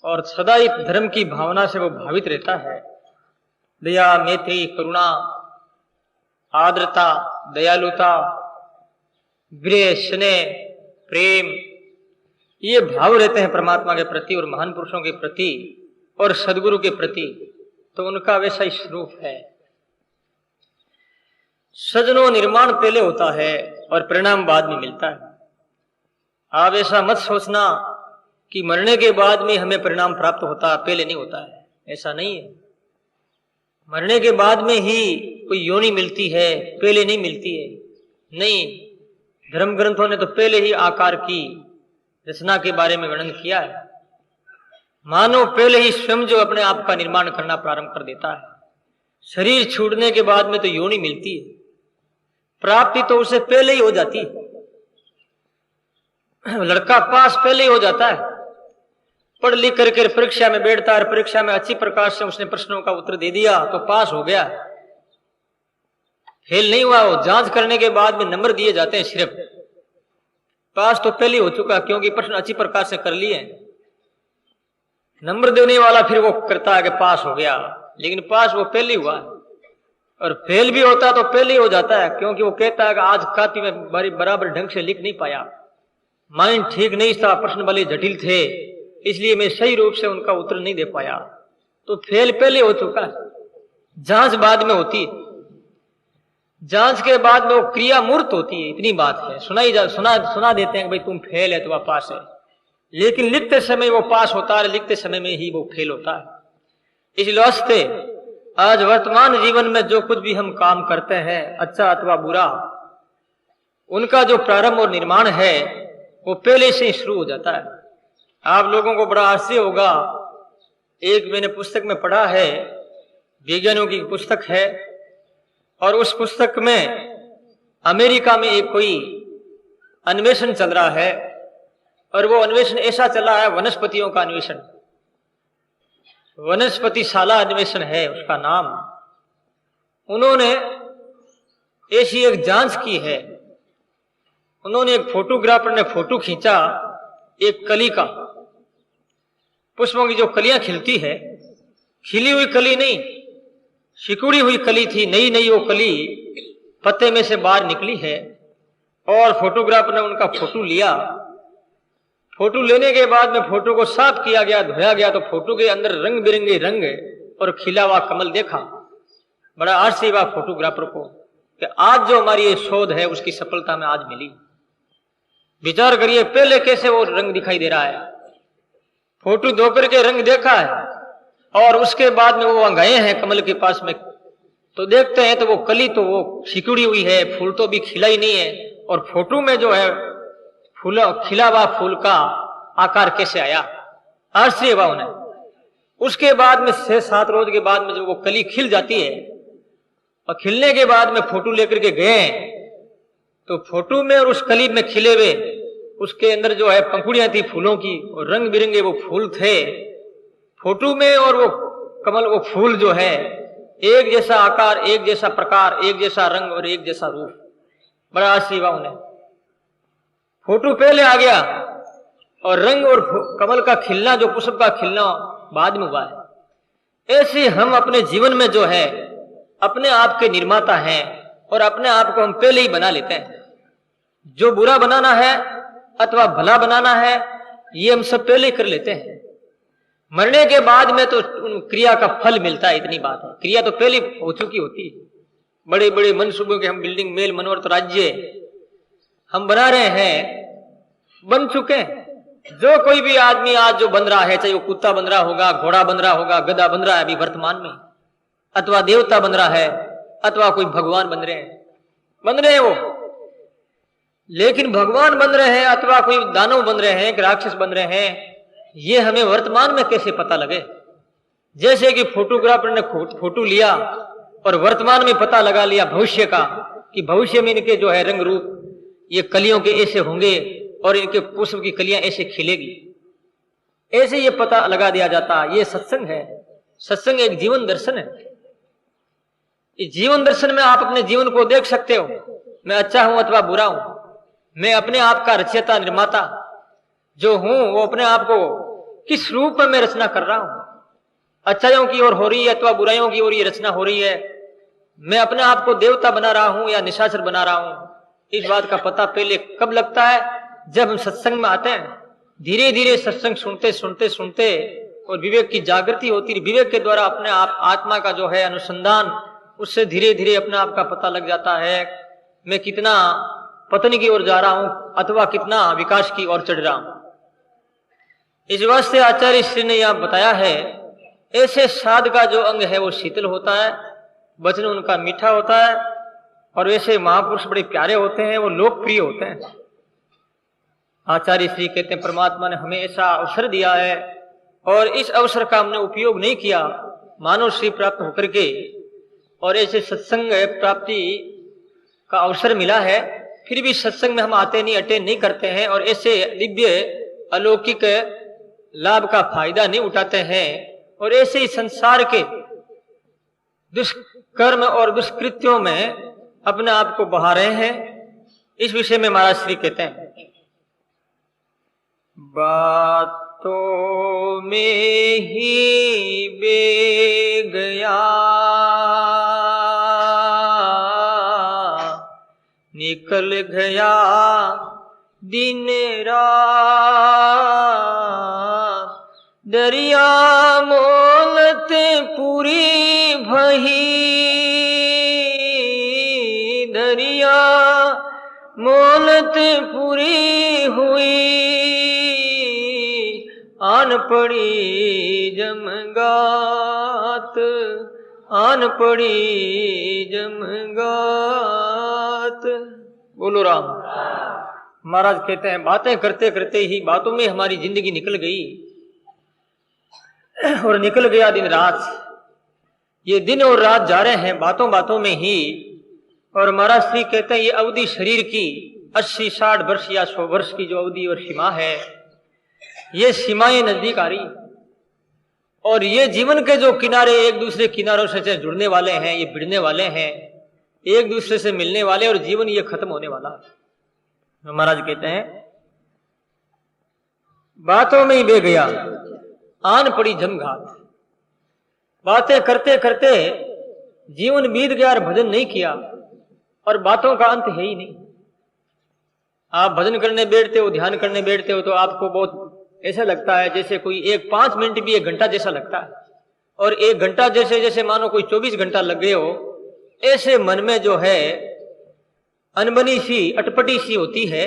Speaker 1: और सदा ही धर्म की भावना से वो भावित रहता है, दया, मैत्री, करुणा, आर्द्रता, दयालुता, विनय, स्नेह, प्रेम, ये भाव रहते हैं परमात्मा के प्रति और महान पुरुषों के प्रति और सदगुरु के प्रति, तो उनका वैसा ही स्वरूप है। सजनों, निर्माण पहले होता है और परिणाम बाद में मिलता है। आप ऐसा मत सोचना कि मरने के बाद में हमें परिणाम प्राप्त होता है, पहले नहीं होता है, ऐसा नहीं है। मरने के बाद में ही कोई योनि मिलती है, पहले नहीं मिलती है। नहीं, धर्म ग्रंथों ने तो पहले ही आकार की रचना के बारे में वर्णन किया है। मानव पहले ही स्वयं जो अपने आप का निर्माण करना प्रारंभ कर देता है। शरीर छूटने के बाद में तो योनि मिलती है, प्राप्ति तो उसे पहले ही हो जाती है। लड़का पास पहले ही हो जाता है, पढ़ लिख करके परीक्षा में बैठता है, परीक्षा में अच्छी प्रकार से उसने प्रश्नों का उत्तर दे दिया तो पास हो गया। फेल नहीं हुआ, वो जांच करने के बाद में नंबर दिए जाते हैं सिर्फ। पास तो पहले हो चुका, क्योंकि प्रश्न अच्छी प्रकार से कर लिए। नंबर देने वाला फिर वो करता है कि पास हो गया, लेकिन पास वो पहले हुआ है। और फेल भी होता तो पहले ही हो जाता है, क्योंकि वो कहता है कि आज कॉपी में बराबर ढंग से लिख नहीं पाया, माइंड ठीक नहीं था, प्रश्न बड़े जटिल थे, इसलिए मैं सही रूप से उनका उत्तर नहीं दे पाया। तो फेल पहले हो चुका है, जांच बाद में होती है। जांच के बाद में वो क्रिया मूर्त होती है, इतनी बात है। सुना देते हैं कि भाई तुम फेल है तो वह पास है, लेकिन लिखते समय वो पास होता है, लिखते समय में ही वो फेल होता है। इस वास्ते आज वर्तमान जीवन में जो कुछ भी हम काम करते हैं, अच्छा अथवा बुरा, उनका जो प्रारंभ और निर्माण है वो पहले से ही शुरू हो जाता है। आप लोगों को बड़ा आश्चर्य होगा, एक मैंने पुस्तक में पढ़ा है, विज्ञानियों की पुस्तक है, और उस पुस्तक में अमेरिका में एक कोई अन्वेषण चल रहा है, और वो अन्वेषण ऐसा चला है, वनस्पतियों का अन्वेषण, वनस्पतिशाला अन्वेषण है उसका नाम। उन्होंने ऐसी एक जांच की है, उन्होंने एक फोटोग्राफर ने फोटो खींचा एक कली का, पुष्पों की जो कलियां खिलती है, खिली हुई कली नहीं, सिकुड़ी हुई कली थी, नई नई वो कली पत्ते में से बाहर निकली है। और फोटोग्राफर ने उनका फोटो लिया। फोटो लेने के बाद में फोटो को साफ किया गया, धोया गया, तो फोटो के अंदर रंग बिरंगे रंग और खिला हुआ कमल देखा। बड़ा आश्चर्य हुआ फोटोग्राफर को कि आज जो हमारी ये शोध है उसकी सफलता में आज मिली। विचार करिए, पहले कैसे वो रंग दिखाई दे रहा है, फोटो धो करके रंग देखा है, और उसके बाद में वो वहां गए हैं कमल के पास में, तो देखते हैं तो वो कली तो वो सिकुड़ी हुई है, फूल तो भी खिला ही नहीं है, और फोटो में जो है फूल खिला हुआ फूल का आकार कैसे आया, आश्चर्य हुआ उन्हें। उसके बाद में 6-7 रोज के बाद में जब वो कली खिल जाती है, और खिलने के बाद में फोटो लेकर के गए, तो फोटो में और उस कली में खिले हुए उसके अंदर जो है पंखुड़ियां थी फूलों की, और रंग बिरंगे वो फूल थे फोटो में, और वो कमल वो फूल जो है एक जैसा आकार, एक जैसा प्रकार, एक जैसा रंग और एक जैसा रूप। बड़ा आश्चर्य हुआ उन्हें। फोटो पहले आ गया और रंग और कमल का खिलना, जो पुष्प का खिलना बाद में हुआ है। ऐसे हम अपने जीवन में जो है अपने आप के निर्माता हैं, और अपने आप को हम पहले ही बना लेते हैं। जो बुरा बनाना है अथवा भला बनाना है ये हम सब पहले ही कर लेते हैं। मरने के बाद में तो उन क्रिया का फल मिलता है, इतनी बात है। क्रिया तो पहले हो चुकी होती है। बड़े बड़े मनसूबों के हम बिल्डिंग, मेल, मनोरथ, राज्य हम बना रहे हैं, बन चुके हैं। जो कोई भी आदमी आज जो बन रहा है, चाहे वो कुत्ता बन रहा होगा, घोड़ा बन रहा होगा, गधा बन रहा है अभी वर्तमान में, अथवा देवता बन रहा है, अथवा कोई भगवान बन रहे हैं वो। लेकिन भगवान बन रहे हैं अथवा कोई दानव बन रहे हैं, राक्षस बन रहे हैं, ये हमें वर्तमान में कैसे पता लगे? जैसे कि फोटोग्राफर ने फोटो लिया और वर्तमान में पता लगा लिया भविष्य का, कि भविष्य में इनके जो है रंग रूप ये कलियों के ऐसे होंगे और इनके पुष्प की कलियां ऐसे खिलेगी, ऐसे ये पता लगा दिया जाता। ये सत्संग है। सत्संग एक जीवन दर्शन है। इस जीवन दर्शन में आप अपने जीवन को देख सकते हो, मैं अच्छा हूं अथवा बुरा हूं, मैं अपने आप का रचयिता निर्माता जो हूं वो अपने आप को किस रूप में मैं रचना कर रहा हूं, अच्छाइयों की ओर हो रही है अथवा बुराइयों की ओर ये रचना हो रही है, मैं अपने आप को देवता बना रहा हूं या निशाचर बना रहा हूं। इस बात का पता पहले कब लगता है? जब हम सत्संग में आते हैं। धीरे धीरे सत्संग सुनते सुनते सुनते और विवेक की जागृति होती है, विवेक के द्वारा अपने आप आत्मा का जो है अनुसंधान, उससे धीरे धीरे अपने आप का पता लग जाता है मैं कितना पतन की ओर जा रहा हूं अथवा कितना विकास की ओर चढ़ रहा हूं। इस वास्ते आचार्य श्री ने यह बताया है, ऐसे साध का जो अंग है वो शीतल होता है, वचन उनका मीठा होता है, और वैसे महापुरुष बड़े प्यारे होते हैं, वो लोकप्रिय होते हैं। आचार्य श्री कहते हैं परमात्मा ने हमें ऐसा अवसर दिया है और इस अवसर का हमने उपयोग नहीं किया, मानव श्री प्राप्त होकर के, और ऐसे सत्संग प्राप्ति का अवसर मिला है, फिर भी सत्संग में हम आते नहीं, अटेंड नहीं करते हैं, और ऐसे दिव्य अलौकिक लाभ का फायदा नहीं उठाते हैं, और ऐसे ही संसार के दुष्कर्म और दुष्कृत्यों में अपने आप को बहा रहे हैं। इस विषय में महाराज श्री कहते हैं, बातों में ही बे गया निकल गया दिन रात, दरिया मोलत पूरी भही, दरिया मोलत पूरी हुई, आन पड़ी जमगात, आन पड़ी जमगात। बोलो राम। महाराज कहते हैं बातें करते करते ही बातों में हमारी जिंदगी निकल गई और निकल गया दिन रात। ये दिन और रात जा रहे हैं बातों बातों में ही। और महाराज श्री कहते हैं ये अवधि शरीर की 80-60 वर्ष या 100 वर्ष की जो अवधि और सीमा है, ये सीमाएं नजदीक आ रही। और ये जीवन के जो किनारे एक दूसरे किनारों से जुड़ने वाले हैं, ये भिड़ने वाले हैं, एक दूसरे से मिलने वाले, और जीवन ये खत्म होने वाला। महाराज कहते हैं बातों में ही बह गया, आन पड़ी जमघात। बातें करते करते जीवन बीत गया और भजन नहीं किया, और बातों का अंत है ही नहीं। आप भजन करने बैठते हो, ध्यान करने बैठते हो, तो आपको बहुत ऐसा लगता है जैसे कोई 5 मिनट भी 1 घंटा जैसा लगता है, और 1 घंटा जैसे जैसे मानो कोई 24 घंटा लग गए हो। ऐसे मन में जो है अनबनी सी, अटपटी सी होती है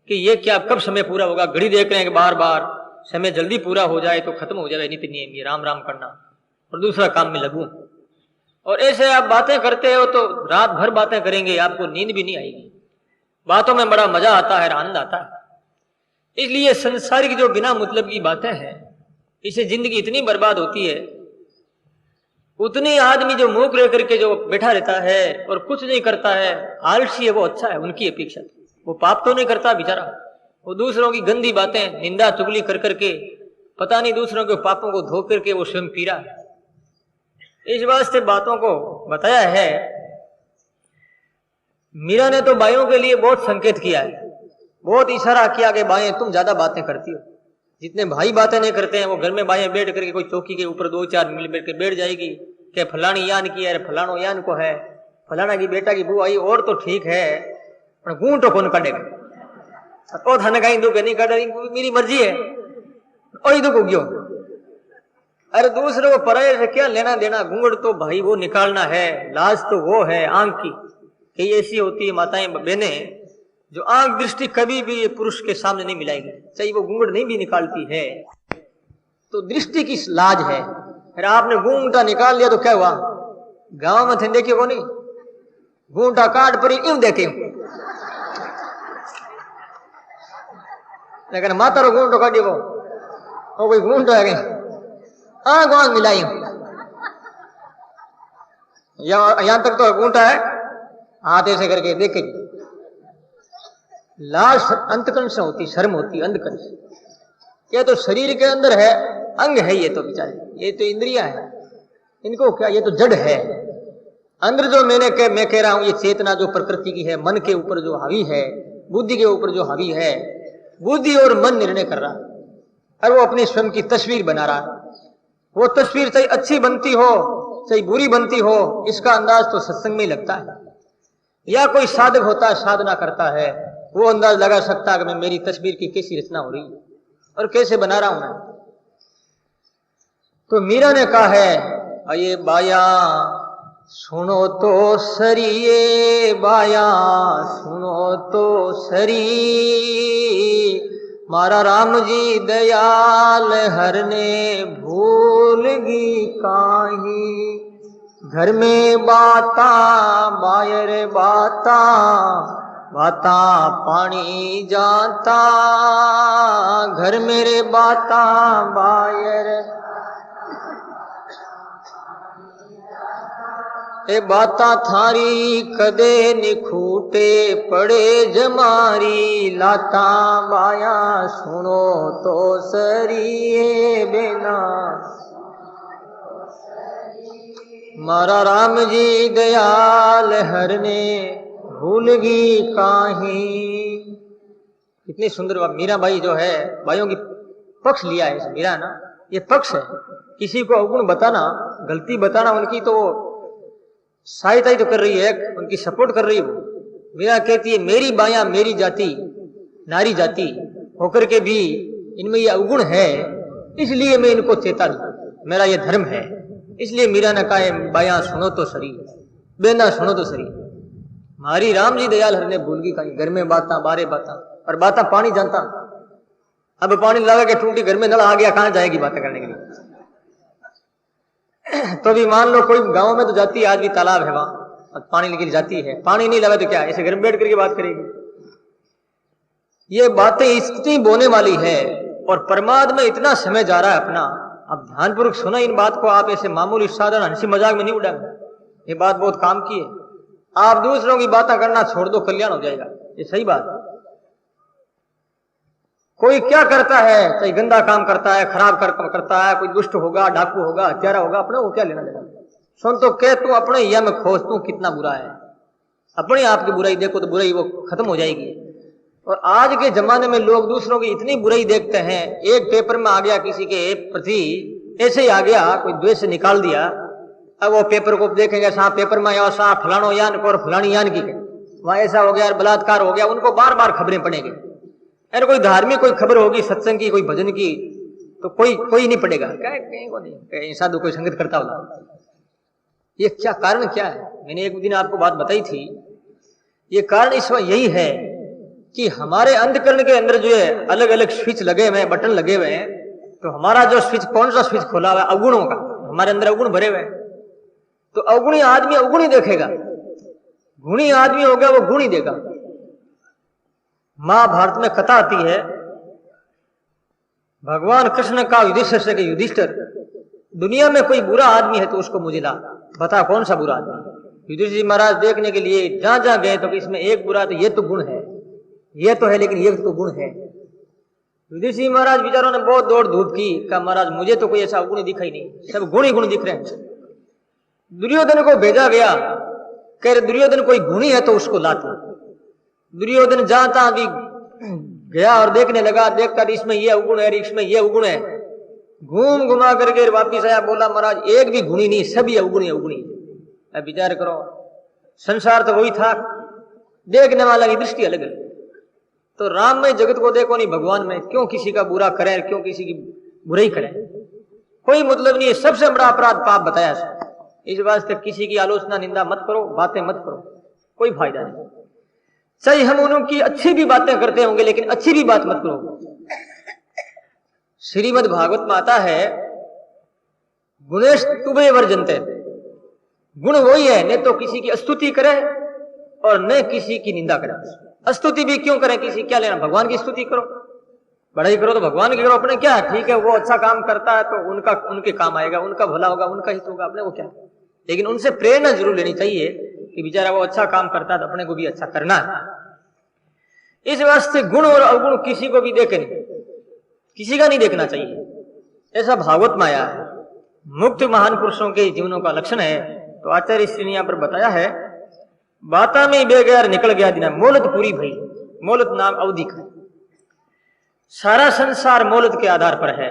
Speaker 1: कि ये क्या, कब समय पूरा होगा। घड़ी देख रहे हैं कि बार बार समय जल्दी पूरा हो जाए तो खत्म हो जाए नित्य नियम, ये राम राम करना और दूसरा काम में लगूं। और ऐसे आप बातें करते हो तो रात भर बातें करेंगे, आपको नींद भी नहीं आएगी। बातों में बड़ा मजा आता है, आनंद आता है। इसलिए संसारिक जो बिना मतलब की बातें हैं, इससे जिंदगी इतनी बर्बाद होती है। उतनी आदमी जो मुंह रह करके जो बैठा रहता है और कुछ नहीं करता है, आलसी है, वो अच्छा है उनकी अपेक्षा। वो पाप तो नहीं करता बेचारा, वो दूसरों की गंदी बातें निंदा चुगली कर करके पता नहीं दूसरों के पापों को धो करके वो स्वयं पी रहा है। इस वास्ते बातों को बताया है। मीरा ने तो बाइयों के लिए बहुत संकेत किया है, बहुत इशारा किया कि बाएं तुम ज्यादा बातें करती हो। जितने भाई बातें नहीं करते हैं वो घर में बाएं बैठ करके कोई चौकी के ऊपर 2-4 मिल बैठ के बैठ जाएगी कि फलानी यान की है, फलानो यान को है, फलाना की बेटा की बुआ आई, और तो ठीक है पर गूं तो कौन काटेगा। ओ थाने कहीं दुख नहीं काटे, मेरी मर्जी है, और दुख हो गयो। अरे दूसरे को पराये से क्या लेना देना। घूंघट तो भाई वो निकालना है, लाज तो वो है आंख की। कई ऐसी होती है माताएं बहनें जो आंख दृष्टि कभी भी ये पुरुष के सामने नहीं मिलाएगी, चाहे वो घूंघट नहीं भी निकालती है तो दृष्टि की लाज है। फिर आपने घूंघटा निकाल लिया तो क्या हुआ, गांव में थे देखिए को नहीं, घूंघटा काट पर यूं देखे, लेकिन माता रो घूंघटो काटियो वो कोई घूंघटो है कहीं आंख आंख मिलाई। यहां तक तो घूंघटा है, हाथ ऐसे करके देखे। लाज अंतकरण से होती, शर्म होती अंधकरण से। ये तो शरीर के अंदर है, अंग है ये तो बेचारे, ये तो इंद्रियां है, इनको क्या, ये तो जड़ है। अंदर जो मैं कह रहा हूं ये चेतना जो प्रकृति की है, मन के ऊपर जो हावी है, बुद्धि के ऊपर जो हावी है, बुद्धि और मन निर्णय कर रहा है और वो अपनी स्वयं की तस्वीर बना रहा है। वो तस्वीर चाहे अच्छी बनती हो चाहे बुरी बनती हो, इसका अंदाज तो सत्संग में ही लगता है। या कोई साधक होता है, साधना करता है, वो अंदाज लगा सकता है कि मैं मेरी तस्वीर की कैसी रचना हो रही है और कैसे बना रहा हूं मैं। तो मीरा ने कहा है, अये बाया सुनो तो सरी, ये बाया सुनो तो सरी, मारा राम जी दयाल हरने भूलगी काहीं। घर में बाता बायर बाता, बाता पानी जाता, घर मेरे बाता बायर। ए बाता थारी कदे निखूटे पड़े जमारी, लाता बाया सुनो तो सरिये बिना, मारा राम जी दयाल हरने भूलगी काहीं। इतनी सुंदर बात। मीरा बाई जो है, भाइयों की पक्ष लिया है मीरा ना, ये पक्ष है। किसी को अवगुण बताना, गलती बताना, उनकी तो सहायता ही तो कर रही है, उनकी सपोर्ट कर रही है। मीरा कहती है मेरी बायां मेरी जाति नारी जाति होकर के भी इनमें ये अवगुण है, इसलिए मैं इनको चेता दूं, मेरा ये धर्म है। इसलिए मीरा ने कहा बायां सुनो तो सरी, बेना सुनो तो सरी, मारी राम जी दयाल हरने भूलगी कहीं। घर में बाता बारे बाता, और बाता पानी जानता। अब पानी लगा के टूटी घर में नल आ गया, कहां जाएगी बातें करने के लिए। तो भी मान लो कोई गांव में तो जाती है, आज भी तालाब है वहां पानी लेके जाती है, पानी नहीं लगा तो क्या ऐसे घर में बैठ करके बात करेगी। ये बातें इतनी बोने वाली है और प्रमाद में इतना समय जा रहा है अपना। अब ध्यानपूर्वक सुना इन बात को, आप ऐसे मामूली साधारण हंसी मजाक में नहीं उड़ाएंगे, ये बात बहुत काम की है। आप दूसरों की बातें करना छोड़ दो, कल्याण हो जाएगा, ये सही बात है। कोई क्या करता है, चाहे गंदा काम करता है, खराब करता है, कोई दुष्ट होगा, डाकू होगा, हत्यारा होगा, अपने वो क्या लेना देना। सुन तो कह तू अपने या में खोज तू कितना बुरा है, अपने आप की बुराई देखो तो बुराई वो खत्म हो जाएगी। और आज के जमाने में लोग दूसरों की इतनी बुराई देखते हैं। एक पेपर में आ गया किसी के प्रति ऐसे ही आ गया, कोई द्वेष से निकाल दिया, अब वो पेपर को देखेंगे, साहब पेपर में आया साहब फलानो यान को और फलानी यान की वहां ऐसा हो गया, बलात्कार हो गया, उनको बार बार खबरें पड़ेंगी। अरे कोई धार्मिक कोई खबर होगी, सत्संग की, कोई भजन की, तो कोई नहीं पड़ेगा, कहीं को नहीं, साधु कोई संगत करता होगा। ये क्या कारण क्या है? मैंने एक दिन आपको बात बताई थी। ये कारण इस वक्त यही है कि हमारे अंतकरण के अंदर जो है अलग अलग स्विच लगे हुए हैं, बटन लगे हुए हैं। तो हमारा जो स्विच, कौन सा स्विच खोला हुआ है? अवगुणों का। हमारे अंदर अवगुण भरे हुए हैं, तो अवगुणी आदमी अवगुण ही देखेगा, गुणी आदमी हो गया वो गुण ही देगा। महाभारत में कथा आती है, भगवान कृष्ण का युधिष्ठिर से युधिष्ठिर, दुनिया में कोई बुरा आदमी है तो उसको मुझे ला, बता कौन सा बुरा आदमी। युधिष्ठिर जी महाराज देखने के लिए जहां जहां गए तो इसमें एक बुरा, तो ये तो गुण है, ये तो है, लेकिन ये तो गुण है। युधिष्ठिर महाराज बेचारों ने बहुत दौड़ धूप की, कहा महाराज मुझे तो कोई ऐसा गुण दिखा ही नहीं, सब गुण ही गुण दिख रहे हैं। दुर्योधन को भेजा गया, कह रहे दुर्योधन कोई गुणी है तो उसको लाता। दुर्योधन जहां तहां भी गया और देखने लगा, देखता इसमें ये अवगुण है, इसमें ये अवगुण है, घूम घुमा करके वापिस आया, बोला महाराज एक भी गुणी नहीं, सभी अवगुणी अवगुणी। अब विचार करो, संसार तो वही था, देखने वाला की दृष्टि अलग अलग। तो राम में जगत को देखो नहीं, भगवान में क्यों किसी का बुरा करें, क्यों किसी की बुराई करें, कोई मतलब नहीं है। सबसे बड़ा अपराध पाप बताया। इस वास्ते किसी की आलोचना निंदा मत करो, बातें मत करो, कोई फायदा नहीं। चाहे हम उनकी अच्छी भी बातें करते होंगे, लेकिन अच्छी भी बात मत करो। श्रीमद् भागवत में आता है, गुणेश तुभे वर्जनते, गुण वही है, न तो किसी की स्तुति करे और न किसी की निंदा करे। स्तुति भी क्यों करें, किसी क्या लेना, भगवान की स्तुति करो, बड़ाई करो तो भगवान की करो, अपने क्या है, ठीक है वो अच्छा काम करता है तो उनका उनके काम आएगा, उनका भला होगा, उनका हित होगा, अपने को क्या। लेकिन उनसे प्रेरणा जरूर लेनी चाहिए कि बेचारा वो अच्छा काम करता है तो अपने को भी अच्छा करना है। इस वास्ते गुण और अवगुण किसी को भी देखे नहीं, किसी का नहीं देखना चाहिए। ऐसा भागवत में आया है। मुक्त महान पुरुषों के जीवनों का लक्षण है। तो आचार्य श्री ने यहां पर बताया है, बाता में बेगैर निकल गया दिन, मोलत पूरी भई। मोलत नाम अवधि का, सारा संसार मोलत के आधार पर है।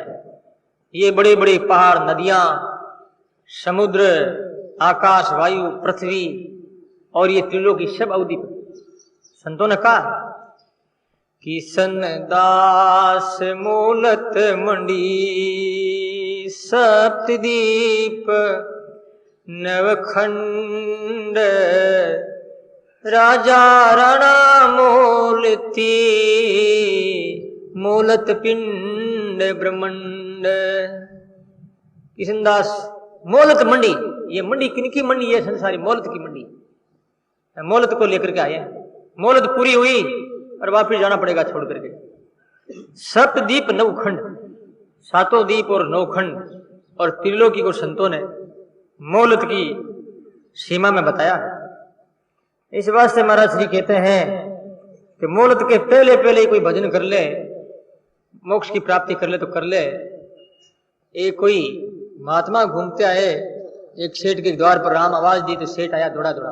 Speaker 1: ये बड़े बड़े पहाड़, नदियां, समुद्र, आकाश, वायु, पृथ्वी और ये त्रिलोकी सब अवधि पर। संतों ने कहा कि सन दास मोलत मंडी, सप्तदीप नवखंड, राजा राणा मोलती, मोलत पिंड ब्रह्मंड। किशनदास मोलत मंडी, ये मंडी किनकी मंडी है? संसारी मोलत की मंडी। मोलत को लेकर के आए, मोलत पूरी हुई और वापिस जाना पड़ेगा छोड़ करके। सप्तदीप नवखंड, सातों दीप और नवखंड और त्रिलोकी को संतों ने मोलत की सीमा में बताया है। इस वास्ते महाराज श्री कहते हैं कि मोलत के पहले पहले ही कोई भजन कर ले, मोक्ष की प्राप्ति कर ले तो कर ले। एक कोई महात्मा घूमते आए, एक सेठ के द्वार पर राम आवाज दी तो सेठ आया दौड़ा दौड़ा,